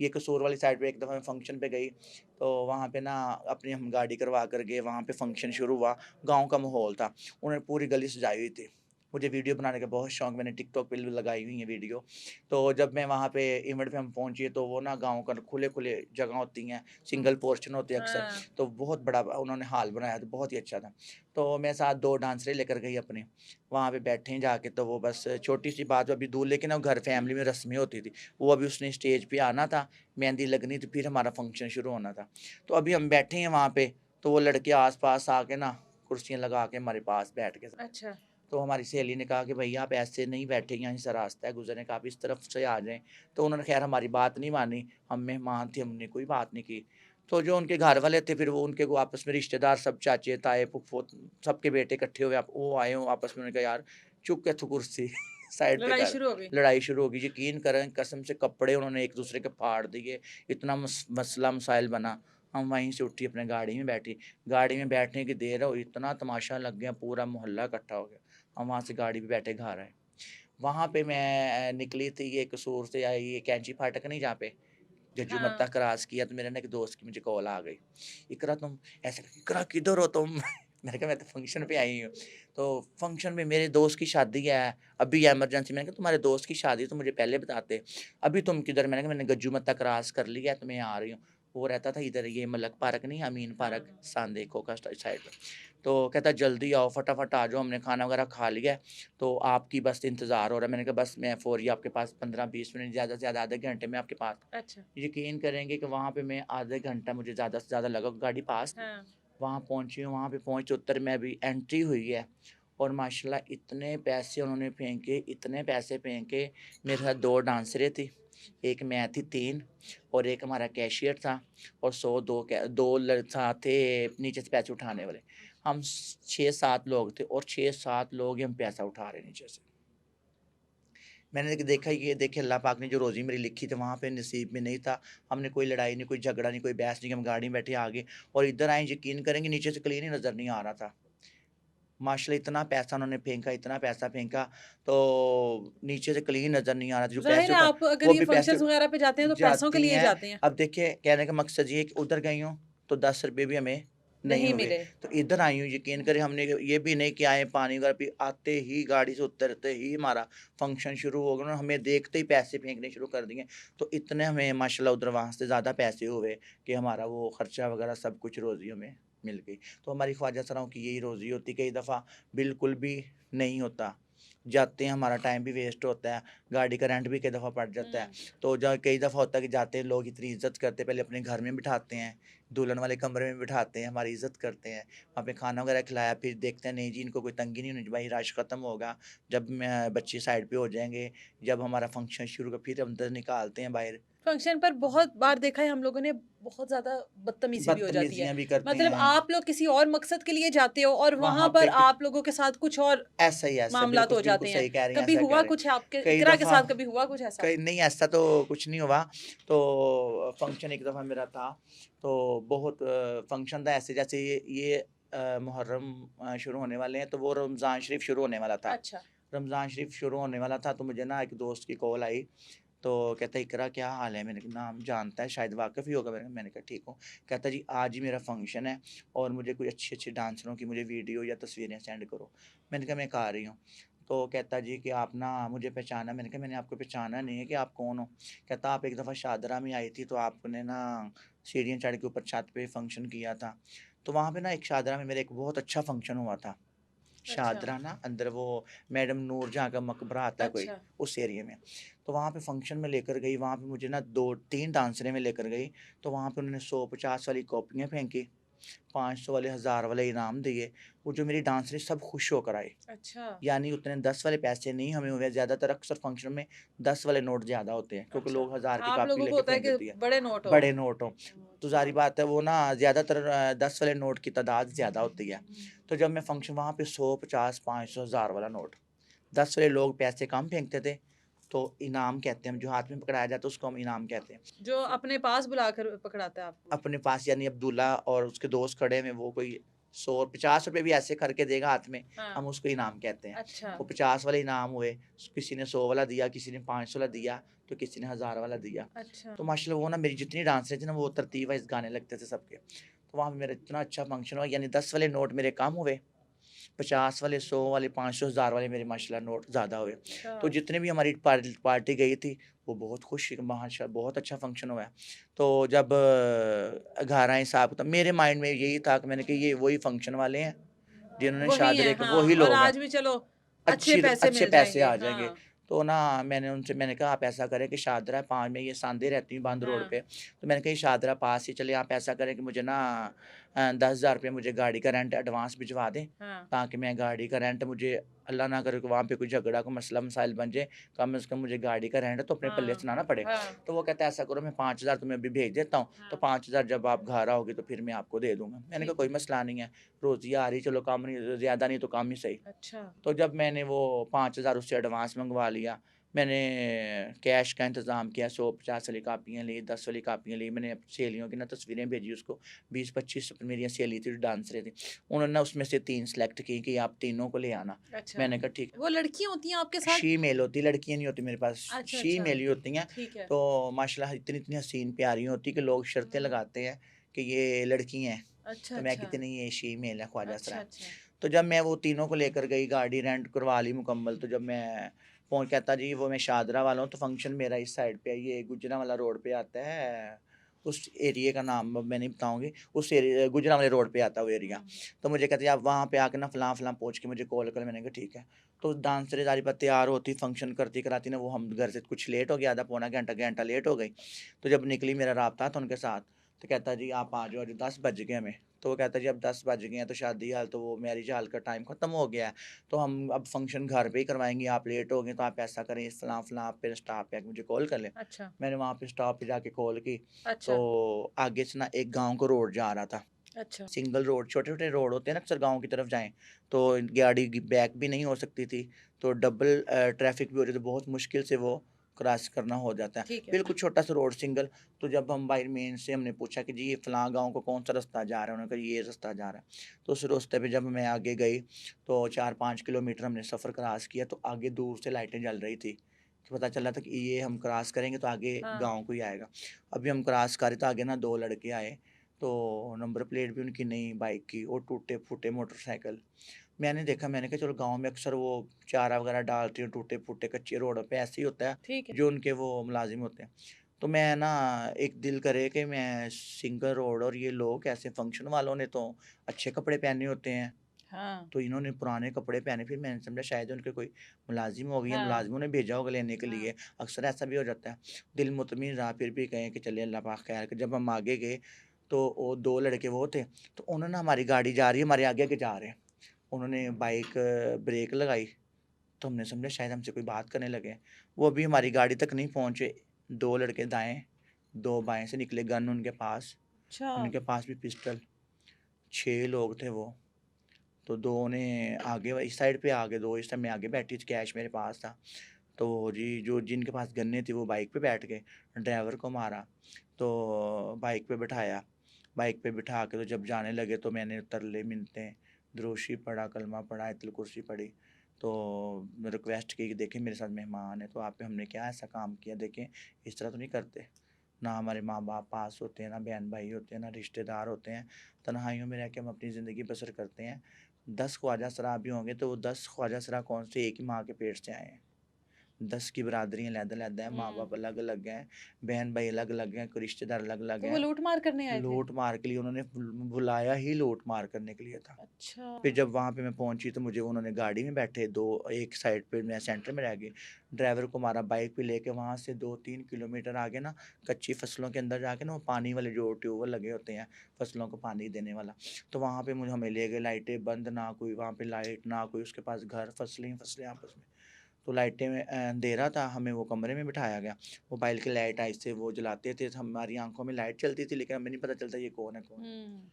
ये कसूर वाली साइड पे एक दफ़ा मैं फंक्शन पे गई, तो वहाँ पे ना अपनी हम गाड़ी करवा कर गए, वहाँ पे फंक्शन शुरू हुआ, गाँव का माहौल था, उन्होंने पूरी गली सजाई हुई थी। मुझे वीडियो बनाने का बहुत शौक, मैंने टिकटॉक पे भी लगाई हुई है वीडियो। तो जब मैं वहाँ पे इवेंट पे हम पहुँचे, तो वो ना गाँव का खुले-खुले जगह होती हैं, सिंगल पोर्शन होते हैं अक्सर, हाँ। तो बहुत बड़ा उन्होंने हॉल बनाया था, बहुत ही अच्छा था। तो मैं साथ 2 डांसरें लेकर गई अपनी, वहाँ पे बैठे हैं जाके, तो वो बस छोटी-सी बात अभी दूर, लेकिन अब घर फैमिली में रस्में होती थी। वो अभी उसने स्टेज पे आना था, मेहंदी लगनी थी, फिर हमारा फंक्शन शुरू होना था। तो अभी हम बैठे हैं वहाँ पे, तो वो लड़के आस-पास आके ना कुर्सियाँ लगा के हमारे पास बैठ गए सारे। अच्छा। तो हमारी सहेली ने कहा कि भैया आप ऐसे नहीं बैठे, यहाँ से रास्ता है गुज़रने का, आप इस तरफ से आ जाएँ। तो उन्होंने ख़ैर हमारी बात नहीं मानी, हम मेहमान थे, हमने कोई बात नहीं की। तो जो उनके घर वाले थे, फिर वो उनके वो आपस में रिश्तेदार सब, चाचे, ताए, फूफो, सबके बेटे इकट्ठे हुए, आप वो आए हों आपस में, उन्होंने कहा यार चुप के तू कुर्सी साइड पे लड़ाई कर। शुरू हो गई। लड़ाई शुरू हो गई, यकीन करें कसम से कपड़े उन्होंने एक-दूसरे के फाड़ दिए, इतना मसला मसाइल बना। हम वहीं से उठी, अपने गाड़ी में बैठी। गाड़ी में बैठने की देर हो, इतना तमाशा लग गया, पूरा मोहल्ला इकट्ठा हो गया। हम वहाँ से गाड़ी पे बैठे घर आए। वहाँ पे मैं निकली थी ये कसूर से आई, ये कैंची फाटक नहीं जहाँ पे जज्जू हाँ। मत्ता क्रॉस किया, तो मेरे ना एक दोस्त की मुझे कॉल आ गई, इकरा तुम ऐसे, इकरा किधर हो तुम? मैंने कहा मैं तो फंक्शन पे आई हूँ। तो फंक्शन में मेरे दोस्त की शादी है, अभी इमरजेंसी। मैंने कहा तुम्हारे दोस्त की शादी है तो मुझे पहले बताते, अभी तुम किधर? मैंने कहा मैंने गज्जू मत्ता क्रॉस कर लिया है, तो मैं आ रही हूँ। वो रहता था इधर, ये मलक पार्क नहीं, अमीन हाँ, पार्क, हाँ। सांदे कोका साइड पे। तो कहता जल्दी आओ, फटाफट आ जाओ, हमने खाना वगैरह खा लिया है, तो आपकी बस इंतज़ार हो रहा है। मैंने कहा बस मैं फ़ौरी आपके पास 15-20 मिनट, ज़्यादा से ज़्यादा आधे घंटे में आपके पास। अच्छा। यकीन करेंगे कि वहाँ पे मैं आधे घंटा मुझे ज़्यादा से ज़्यादा लगा, गाड़ी पास थी। हाँ। वहाँ पहुँची हूँ, वहाँ पे पहुँच उत्तर में अभी एंट्री हुई है, और माशाल्लाह इतने पैसे उन्होंने फेंके, इतने पैसे फेंके। मेरे साथ 2 डांसरें थी, एक मैं थी 3, और एक हमारा कैशियर था, और 100 2 साथ थे नीचे से पैसे उठाने वाले। हम 6-7 लोग थे, और 6-7 लोग ही हम पैसा उठा रहे हैं नीचे से। मैंने देखा, ये देखिए अल्लाह पाक ने जो रोज़ी मेरी लिखी थी वहाँ पे नसीब में नहीं था। हमने कोई लड़ाई नहीं, कोई झगड़ा नहीं, कोई बहस नहीं की, हम गाड़ी में बैठे आ गए, और इधर आए, यकीन करेंगे नीचे से क्लीन ही नज़र नहीं आ रहा था। माशाल्लाह इतना पैसा उन्होंने फेंका, इतना पैसा फेंका, तो नीचे से क्लीन नज़र नहीं आ रहा था। जो ज़ाहिर पैसे है उठा, आप अगर वो ये भी पैसे फंक्शंस वगैरह पे जाते हैं तो पैसों के जाती लिए हैं। जाते हैं। अब देखिए कहने का मकसद ये है कि उधर गई हूँ, तो ₹10 भी हमें नहीं नहीं हुए। मिले। तो इधर आई हूँ, यकीन करें हमने ये भी नहीं कि आए पानी वगैरह पी, आते ही गाड़ी से उतरते ही हमारा फंक्शन शुरू हो गया। उन्होंने हमें देखते ही पैसे फेंकने शुरू कर दिए। तो इतने हमें माशाल्लाह उधर वहाँ से ज़्यादा पैसे हुए कि हमारा वो खर्चा वगैरह सब कुछ रोज़ी हमें मिल गई। तो हमारी ख्वाजा सराओं की यही रोज़ी होती, कई दफ़ा बिल्कुल भी नहीं होता। जाते हैं, हमारा टाइम भी वेस्ट होता है, गाड़ी का रेंट भी कई दफ़ा पड़ जाता है। हुँ। तो ज कई दफ़ा होता है कि जाते हैं लोग इतनी इज़्ज़त करते हैं, पहले अपने घर में बिठाते हैं, दुल्हन वाले कमरे में बिठाते हैं, हमारी इज़्ज़त करते हैं, वहाँ पे खाना वगैरह खिलाया, फिर देखते हैं नहीं जी इनको कोई तंगी नहीं होनी, भाई रश ख़त्म होगा, जब मैं बच्चे साइड पे हो जाएँगे, जब हमारा फंक्शन शुरू होगा, फिर अंदर निकालते हैं बाहर। फंक्शन पर बहुत बार देखा है हम लोगों ने, बहुत ज़्यादा बदतमीज़ी भी हो जाती है। बदतमीज़ियाँ भी करते मतलब हैं, आप लोग किसी और मकसद के लिए जाते हो और वहाँ वहाँ पर पे कुछ आप लोगों के साथ कुछ और ऐसा ही मामलात बिल्कुल, हो बिल्कुल जाते हैं। सही कह रही हैं, कभी ऐसा कह हुआ रहे हैं। कुछ आपके कई इकरा के दफ़ा साथ कभी हुआ कुछ ऐसा? कई नहीं, ऐसा तो कुछ नहीं हुआ। तो फंक्शन एक दफ़ा मेरा था, तो बहुत फंक्शन था ऐसे जैसे ये मुहर्रम शुरू होने वाले हैं, तो वो रमज़ान शरीफ शुरू होने वाला था। अच्छा। रमज़ान शरीफ शुरू होने वाला था, तो मुझे ना एक दोस्त की कॉल आई, तो कहता है इकरा क्या हाल है? मैंने कहा नाम जानता है, शायद वाकिफ़ ही होगा। मैंने कहा ठीक हूँ। कहता जी आज ही मेरा फंक्शन है, और मुझे कोई अच्छे-अच्छे डांसरों की मुझे वीडियो या तस्वीरें सेंड करो। मैंने कहा मैं कहाँ आ रही हूँ। तो कहता जी कि आप ना मुझे पहचाना? मैंने कहा मैंने आपको पहचाना नहीं है कि आप कौन हो? कहता आप एक दफ़ा शादरा में आई थी, तो आपने ना सीढ़ियाँ चढ़ के ऊपर छत पे फंक्शन किया था। तो वहाँ पे ना एक शादरा में मेरा एक बहुत अच्छा फंक्शन हुआ था। अच्छा। शादरा ना अंदर वो मैडम नूरजहाँ का मकबरा आता है कोई, अच्छा। उस एरिया में। तो वहाँ पे फंक्शन में लेकर गई, वहाँ पे मुझे ना 2-3 डांसरें में लेकर गई, तो वहाँ पे उन्होंने 100-50 वाली कॉपियाँ फेंकी, 500 वाले, 1000 वाले इनाम दिए। वो जो मेरी डांसरें सब खुश होकर आई। अच्छा। यानी उतने 10 वाले पैसे नहीं हमें हुए, ज़्यादातर अक्सर फंक्शन में 10 वाले नोट ज़्यादा होते हैं, क्योंकि अच्छा। लोग 1000 की आप कापी लोगों को लेके होता है फेंक कि देती है, बड़े नोट हो। बड़े नोट हों। तो ज़ाहिर बात है वो ना ज़्यादातर 10 वाले नोट की तादाद ज़्यादा होती है। तो जब मैं फंक्शन वहाँ पे 100, 50, 500, 1000 वाला नोट, 10 वाले लोग पैसे कम फेंकते थे, तो इनाम कहते हैं, जो हाथ में पकड़ाया जाता है उसको हम इनाम कहते हैं। जो अपने पास बुलाकर पकड़ाता है आपको। अपने पास यानी अब दूल्हा और उसके दोस्त खड़े हुए, वो कोई 100 50 रुपए भी ऐसे करके देगा हाथ में, हाँ। हम उसको इनाम कहते हैं। अच्छा। वो 50 वाले इनाम हुए, किसी ने 100 वाला दिया, किसी ने 500 वाला दिया, तो किसी ने 1000 वाला दिया। अच्छा। तो माशाल्लाह वो ना मेरी जितनी डांसरें थी ना वो तरतीब वाइज़ गाने लगते थे सबके। तो वहाँ पे मेरा इतना अच्छा फंक्शन हुआ, यानी 10 वाले नोट मेरे कम हुए, 50 वाले, 100 वाले, 500, 1000 वाले मेरे माशाल्लाह नोट ज़्यादा हुए। अच्छा। तो जितने भी हमारी पार्टी गई थी, वो बहुत खुश माशा बहुत अच्छा फंक्शन हुआ है। तो जब घर आए साहब, तो मेरे माइंड में यही था कि मैंने कहा ये वही फंक्शन वाले हैं, जिन्होंने वही है, शादरे के हाँ, वही और लोग हैं। आज भी चलो अच्छे पैसे अच्छे मिल पैसे जाएँगे। आ जाएँगे। हाँ। तो ना मैंने कहा आप ऐसा करें कि शादरा 5 में ये सांधे रहती हूँ बंद रोड हाँ। पे। तो मैंने कहा ये शादरा पास ही चले, आप ऐसा करें कि मुझे ना 10,000 रुपए मुझे गाड़ी का रेंट एडवांस भिजवा दें, हाँ। ताकि मैं गाड़ी का रेंट मुझे अल्लाह ना करे कि वहाँ पे कोई झगड़ा कोई मसला मसाइल बन जाए, कम से कम मुझे गाड़ी का रेंट तो अपने पल्ले हाँ। से ना पड़े। हाँ। तो वो कहता है ऐसा करो मैं 5,000 तुम्हें अभी भेज देता हूँ, तो हाँ। 5,000 जब आप घर आओगे तो फिर मैं आपको दे दूँगा। मैंने कहा ठीक कोई है। मसला नहीं है, रोज़ी आ रही चलो कम नहीं ज़्यादा नहीं तो कम ही सही। अच्छा। तो जब मैंने वो 5,000 उससे एडवांस मंगवा लिया, मैंने कैश का इंतज़ाम किया, 100-50 वाली कापियाँ ली, 10 वाली कापियाँ ली, मैंने सहेलियों की ना तस्वीरें भेजी उसको, 20-25 मेरी सहेली थी, डांसरें थी। उन्होंने ना उसमें से 3 सेलेक्ट की कि आप तीनों को ले आना। अच्छा। मैंने कहा ठीक है। वो लड़कियाँ होती हैं आपके साथ? शीमेल होती है, लड़कियाँ नहीं होती मेरे पास, अच्छा, अच्छा। शीमेल ही होती हैं। ठीक है। तो माशाल्लाह इतनी-इतनी हसीन प्यारी होती कि लोग शर्तें हुँ। लगाते हैं कि ये लड़की हैं, अच्छा, तो मैं अच्छा। कहती नहीं ये शीमेल है, ख्वाजा सरा अच्छा, है। अच्छा। तो जब मैं वो तीनों को लेकर गई, गाड़ी रेंट करवा ली मुकम्मल, तो जब मैं फ़ोन कहता जी वो मैं शादरा वाला हूँ, तो फंक्शन मेरा इस साइड पे है, ये गुजरांवाला रोड पे आता है, उस एरिये का नाम अब मैं नहीं बताऊँगी, उस एरिया गुजरांवाले रोड पे आता है वो एरिया। हुँ। तो मुझे कहती है आप वहाँ पे आके ना फलाँ-फलाँ पहुँच के मुझे कॉल कर। मैंने कहा ठीक है। तो डांसरें सारी बात तैयार होती, फंक्शन करती-कराती ना वो हम घर से कुछ लेट हो गया, आधा पौना घंटा, घंटा लेट हो गई। तो जब निकली मेरा राब्ता था उनके साथ, तो कहता जी आप आ जाओ, आज 10 बज गए हमें। तो वो कहता जी अब 10 बज गए हैं तो शादी हाल तो वो मैरिज हाल का टाइम ख़त्म हो गया है, तो हम अब फंक्शन घर पे ही करवाएँगे, आप लेट हो गए तो आप ऐसा करें फलाँ-फलाँ आप पे स्टॉप पे आके मुझे कॉल कर लें। अच्छा। मैंने वहाँ पे स्टॉप पे जाके कॉल की, अच्छा। तो आगे से ना एक गाँव को रोड जा रहा था। अच्छा। सिंगल रोड, छोटे-छोटे रोड होते हैं ना अक्सर गाँव की तरफ जाएँ, तो गाड़ी बैक भी नहीं हो सकती थी, तो डबल ट्रैफ़िक भी हो रही थी, बहुत मुश्किल से वो क्रॉस करना हो जाता है। ठीक है। बिल्कुल छोटा-सा रोड सिंगल, तो जब हम बाई मेन से हमने पूछा कि जी ये फलाँ गाँव को कौन-सा रास्ता जा रहा है? उन्होंने कहा ये रास्ता जा रहा है। तो उस रास्ते पे जब मैं आगे गई, तो 4-5 किलोमीटर हमने सफ़र क्रॉस किया, तो आगे दूर से लाइटें जल रही थी। तो पता चला था कि ये हम क्रॉस करेंगे तो आगे हाँ। गाँव को ही आएगा। अभी हम क्रॉस कर रहे तो आगे ना 2 लड़के आए, तो नंबर प्लेट भी उनकी नहीं बाइक की और टूटे-फूटे मोटरसाइकिल। मैंने देखा, मैंने कहा चलो गाँव में अक्सर वो चारा वगैरह डालते हैं टूटे-फूटे कच्चे रोडों पे, ऐसे ही होता है ठीक है। जो उनके वो मुलाज़िम होते हैं। तो मैं ना एक दिल करे कि मैं सिंगल रोड और ये लोग ऐसे फंक्शन वालों ने तो अच्छे कपड़े पहने होते हैं, हाँ। तो इन्होंने पुराने कपड़े पहने, फिर मैंने समझा शायद उनके कोई मुलाज़िम होगी या हाँ। मुलाज़िमों ने भेजा होगा लेने के हाँ। लिए, अक्सर ऐसा भी हो जाता है। दिल मुतमिन रहा, फिर भी कहें कि चलिए अल्लाह पाक खैर करे। जब हम आगे गए, तो वो 2 लड़के वो थे, तो उन्होंने हमारी गाड़ी जा रही है, हमारे आगे-आगे जा रहे हैं। उन्होंने बाइक ब्रेक लगाई, तो हमने समझा शायद हमसे कोई बात करने लगे हैं। वो अभी हमारी गाड़ी तक नहीं पहुँचे, 2 लड़के दाएँ, 2 बाएँ से निकले, गन उनके पास, अच्छा। उनके पास भी पिस्टल, 6 लोग थे वो। तो 2 ने आगे इस साइड पे आ गए, 2 इस टाइम मैं आगे बैठी थी, कैश मेरे पास था। तो जी जो जिनके पास गन्ने थी वो बाइक पे बैठ गए, ड्राइवर को मारा, तो बाइक पे बिठाया। बाइक पे बिठा के तो जब जाने लगे तो मैंने तरले-मिन्नतें, दुरूशी पढ़ा, कलमा पढ़ा, आयतुल कुर्सी पढ़ी। तो रिक्वेस्ट की कि देखिए मेरे साथ मेहमान हैं, तो आप पे हमने क्या ऐसा काम किया, देखें इस तरह तो नहीं करते। ना हमारे माँ-बाप पास होते हैं, ना बहन-भाई होते हैं, ना रिश्तेदार होते हैं। तन्हाइयों में रह के हम अपनी ज़िंदगी बसर करते हैं। 10 ख्वाजा सरा भी होंगे तो वो 10 ख्वाजा सरा कौन से एक ही माँ के पेट से आए हैं। 10 की बरादरियाँ अलग-अलग हैं, हुँ। माँ-बाप अलग-अलग हैं, बहन-भाई अलग-अलग हैं, कोई रिश्तेदार अलग-अलग तो वो हैं। लूट-मार करने आए थे? लूट-मार के लिए उन्होंने बुलाया ही लूट-मार करने के लिए था। अच्छा। फिर जब वहाँ पे मैं पहुँची तो मुझे उन्होंने गाड़ी में बैठे 2 एक साइड पे, मैं सेंटर में रह गई। ड्राइवर को मारा, बाइक पे लेके वहाँ से 2-3 किलोमीटर आगे ना कच्ची फसलों के अंदर जाके ना वो पानी वाले जो ट्यूबवेल लगे होते हैं, फसलों को पानी देने वाला। तो वहाँ पे मुझे हमें ले गए, लाइटें बंद, ना कोई वहाँ पे लाइट, ना कोई उसके पास घर, फसलें ही फसलें आपस में। तो लाइटें में अंधेरा था, हमें वो कमरे में बिठाया गया। मोबाइल की लाइट ऐसे वो जलाते थे, हमारी आँखों में लाइट चलती थी लेकिन हमें नहीं पता चलता ये कौन है, कौन है। हुँ।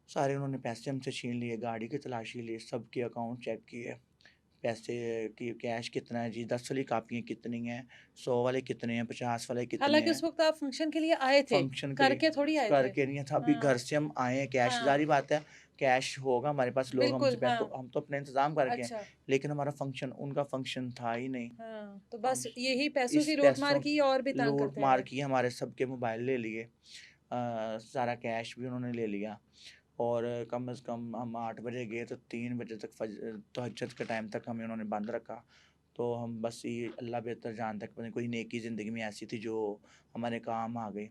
सारे उन्होंने पैसे हमसे छीन लिए, गाड़ी की तलाशी ली, सबके अकाउंट चेक किए, पैसे की कैश कितना है जी, 10 वाली कापियाँ कितनी हैं, 100 वाले कितने हैं, 50 वाले कितने हालाँकि हैं। उस वक़्त आप फ़ंक्शन के लिए आए थे, फंक्शन के लिए करके थोड़ी आए थे। करके नहीं था, अभी घर हाँ। से हम आए हैं, कैश हाँ। ज़ाहिर बात है, कैश होगा हमारे पास, लोग हमसे बिल्कुल, पैसे तो हाँ। हम तो अपने इंतज़ाम करके हैं, अच्छा, लेकिन हमारा फंक्शन उनका फंक्शन था ही नहीं। हाँ, तो हम बस यही पैसों इस की लूट-मार पैसों की और भी तंग लूट करते मार रहे। की, हमारे सबके मोबाइल ले लिए, सारा कैश भी उन्होंने ले लिया। और कम से कम हम 8 बजे गए तो 3 बजे तक तहज्जुद के टाइम तक हमें उन्होंने बंद रखा। तो हम बस ये अल्लाह बेहतर जानता है कि पता नहीं कोई नेकी ज़िंदगी में ऐसी थी जो हमारे काम आ गई।